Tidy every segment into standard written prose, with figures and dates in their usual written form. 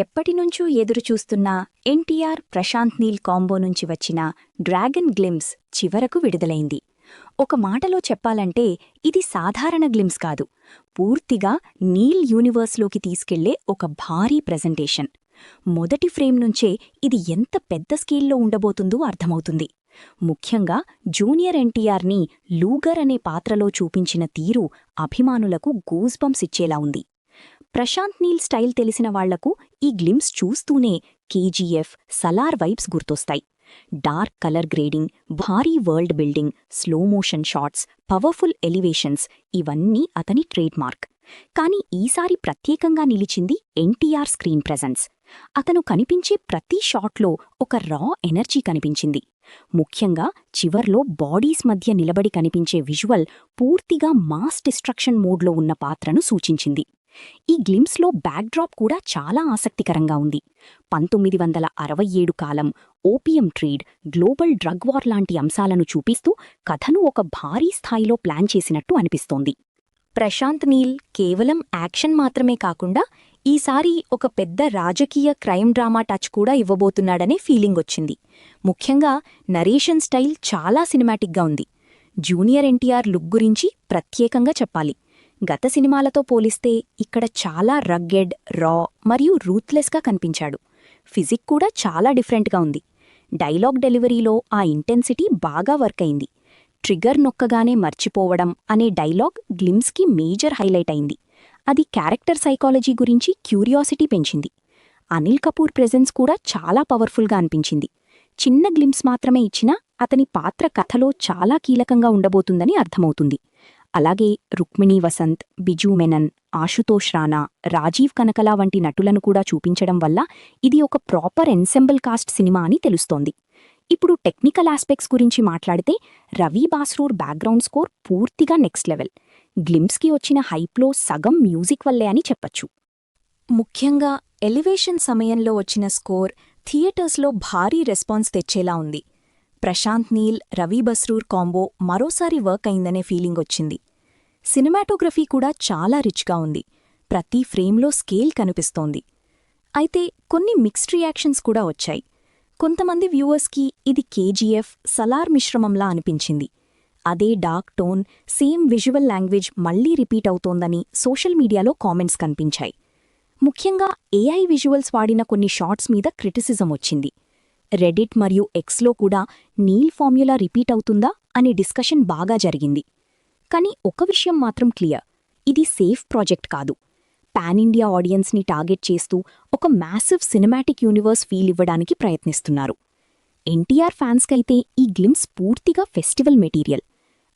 ఎప్పటినుంచో ఎదురుచూస్తున్న ఎన్టీఆర్ ప్రశాంత్ నీల్ కాంబో నుంచి వచ్చిన డ్రాగన్ గ్లిమ్స్ చివరకు విడుదలైంది. ఒక మాటలో చెప్పాలంటే ఇది సాధారణ గ్లిమ్స్ కాదు, పూర్తిగా నీల్ యూనివర్స్లోకి తీసుకెళ్లే ఒక భారీ ప్రెజెంటేషన్. మొదటి ఫ్రేమ్ నుంచే ఇది ఎంత పెద్ద స్కేల్లో ఉండబోతుందో అర్థమవుతుంది. ముఖ్యంగా జూనియర్ ఎన్టీఆర్ని లూగర్ అనే పాత్రలో చూపించిన తీరు అభిమానులకు గూస్బంప్స్ ఇచ్చేలా ఉంది. ప్రశాంత్ నీల్ స్టైల్ తెలిసిన వాళ్లకు ఈ గ్లిమ్స్ చూస్తూనే కేజీఎఫ్, సలార్ వైబ్స్ గుర్తొస్తాయి. డార్క్ కలర్ గ్రేడింగ్, భారీ world building, slow motion shots, powerful elevations ఇవన్నీ అతని ట్రేడ్మార్క్. కానీ ఈసారి ప్రత్యేకంగా నిలిచింది ఎన్టీఆర్ స్క్రీన్ ప్రెజెన్స్. అతను కనిపించే ప్రతి షాట్లో ఒక రా ఎనర్జీ కనిపించింది. ముఖ్యంగా చివర్లో బాడీస్ మధ్య నిలబడి కనిపించే విజువల్ పూర్తిగా మాస్ డిస్ట్రక్షన్ మోడ్లో ఉన్న పాత్రను సూచించింది. ఈ గ్లిమ్స్లో బ్యాక్డ్రాప్ కూడా చాలా ఆసక్తికరంగా ఉంది. 1967 కాలం, opium trade, global drug war లాంటి అంశాలను చూపిస్తూ కథను ఒక భారీ స్థాయిలో ప్లాన్ చేసినట్టు అనిపిస్తోంది. ప్రశాంత్ నీల్ కేవలం యాక్షన్ మాత్రమే కాకుండా ఈసారి ఒక పెద్ద రాజకీయ క్రైమ్ డ్రామా టచ్ కూడా ఇవ్వబోతున్నాడనే ఫీలింగ్ వచ్చింది. ముఖ్యంగా నరేషన్ స్టైల్ చాలా సినిమాటిక్గా ఉంది. జూనియర్ ఎన్టీఆర్ లుక్ గురించి ప్రత్యేకంగా చెప్పాలి. గత సినిమాలతో పోలిస్తే ఇక్కడ చాలా రగ్గెడ్, రా మరియు రూత్లెస్గా కనిపించాడు. ఫిజిక్ కూడా చాలా డిఫరెంట్గా ఉంది. డైలాగ్ డెలివరీలో ఆ ఇంటెన్సిటీ బాగా వర్క్ అయింది. ట్రిగ్గర్ నొక్కగానే మర్చిపోవడం అనే డైలాగ్ గ్లిమ్స్కి మేజర్ హైలైట్ అయింది. అది క్యారెక్టర్ సైకాలజీ గురించి క్యూరియాసిటీ పెంచింది. అనిల్ కపూర్ ప్రెజెన్స్ కూడా చాలా పవర్ఫుల్గా అనిపించింది. చిన్న గ్లిమ్స్ మాత్రమే ఇచ్చినా అతని పాత్ర కథలో చాలా కీలకంగా ఉండబోతుందని అర్థమవుతుంది. అలాగే రుక్మిణీ వసంత్, బిజూ మెనన్, ఆశుతోష్ రాణా, రాజీవ్ కనకలా వంటి నటులను కూడా చూపించడం వల్ల ఇది ఒక ప్రాపర్ ఎన్సెంబుల్ కాస్ట్ సినిమా అని తెలుస్తోంది. ఇప్పుడు టెక్నికల్ ఆస్పెక్ట్స్ గురించి మాట్లాడితే రవి బాస్రూర్ బ్యాక్గ్రౌండ్ స్కోర్ పూర్తిగా నెక్స్ట్ లెవెల్. గ్లిమ్స్కి వచ్చిన హైప్లో సగం మ్యూజిక్ వల్లే అని చెప్పచ్చు. ముఖ్యంగా ఎలివేషన్ సమయంలో వచ్చిన స్కోర్ థియేటర్స్లో భారీ రెస్పాన్స్ తెచ్చేలా ఉంది. ప్రశాంత్ నీల్, రవి బస్రూర్ కాంబో మరోసారి వర్క్ అయిందనే ఫీలింగ్ వచ్చింది. సినిమాటోగ్రఫీ కూడా చాలా రిచ్గా ఉంది. ప్రతి ఫ్రేమ్లో స్కేల్ కనిపిస్తోంది. అయితే కొన్ని మిక్స్డ్ రియాక్షన్స్ కూడా వచ్చాయి. కొంతమంది వ్యూవర్స్కి ఇది కేజీఎఫ్, సలార్ మిశ్రమంలా అనిపించింది. అదే dark tone, same visual language మళ్లీ రిపీట్ అవుతోందని సోషల్ మీడియాలో కామెంట్స్ కనిపించాయి. ముఖ్యంగా ఏఐ విజువల్స్ వాడిన కొన్ని షాట్స్ మీద క్రిటిసిజం వచ్చింది. రెడిట్ మరియు ఎక్స్లో కూడా నీల్ ఫార్మ్యులా రిపీట్ అవుతుందా అనే డిస్కషన్ బాగా జరిగింది. కానీ ఒక విషయం మాత్రం క్లియర్, ఇది సేఫ్ ప్రాజెక్ట్ కాదు. పాన్ ఇండియా ఆడియన్స్ని టార్గెట్ చేస్తూ ఒక మ్యాసివ్ సినిమాటిక్ యూనివర్స్ ఫీల్ ఇవ్వడానికి ప్రయత్నిస్తున్నారు. ఎన్టీఆర్ ఫ్యాన్స్కైతే ఈ గ్లిమ్స్ పూర్తిగా ఫెస్టివల్ మెటీరియల్.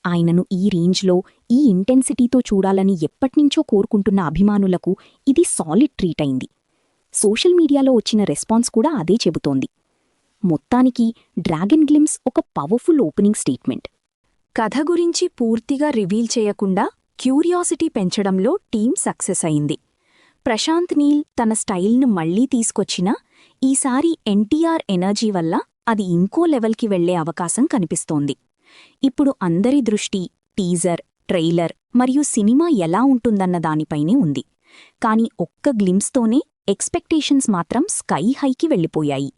ఆయనను ఈ రేంజ్లో, ఈ ఇంటెన్సిటీతో చూడాలని ఎప్పటినుంచో కోరుకుంటున్న అభిమానులకు ఇది సాలిడ్ ట్రీట్ అయింది. సోషల్ మీడియాలో వచ్చిన రెస్పాన్స్ కూడా అదే చెబుతోంది. మొత్తానికి డ్రాగన్ గ్లిమ్స్ ఒక పవర్ఫుల్ ఓపెనింగ్ స్టేట్మెంట్. కథ గురించి పూర్తిగా రివీల్ చేయకుండా క్యూరియాసిటీ పెంచడంలో టీం సక్సెస్ అయింది. ప్రశాంత్ నీల్ తన స్టైల్ను మళ్లీ తీసుకొచ్చినా ఈసారి ఎన్టీఆర్ ఎనర్జీ వల్ల అది ఇంకో లెవెల్కి వెళ్లే అవకాశం కనిపిస్తోంది. ఇప్పుడు అందరి దృష్టి టీజర్, ట్రైలర్ మరియు సినిమా ఎలా ఉంటుందన్న దానిపైనే ఉంది. కానీ ఒక్క గ్లిమ్స్తోనే ఎక్స్పెక్టేషన్స్ మాత్రం స్కై హైకి వెళ్ళిపోయాయి.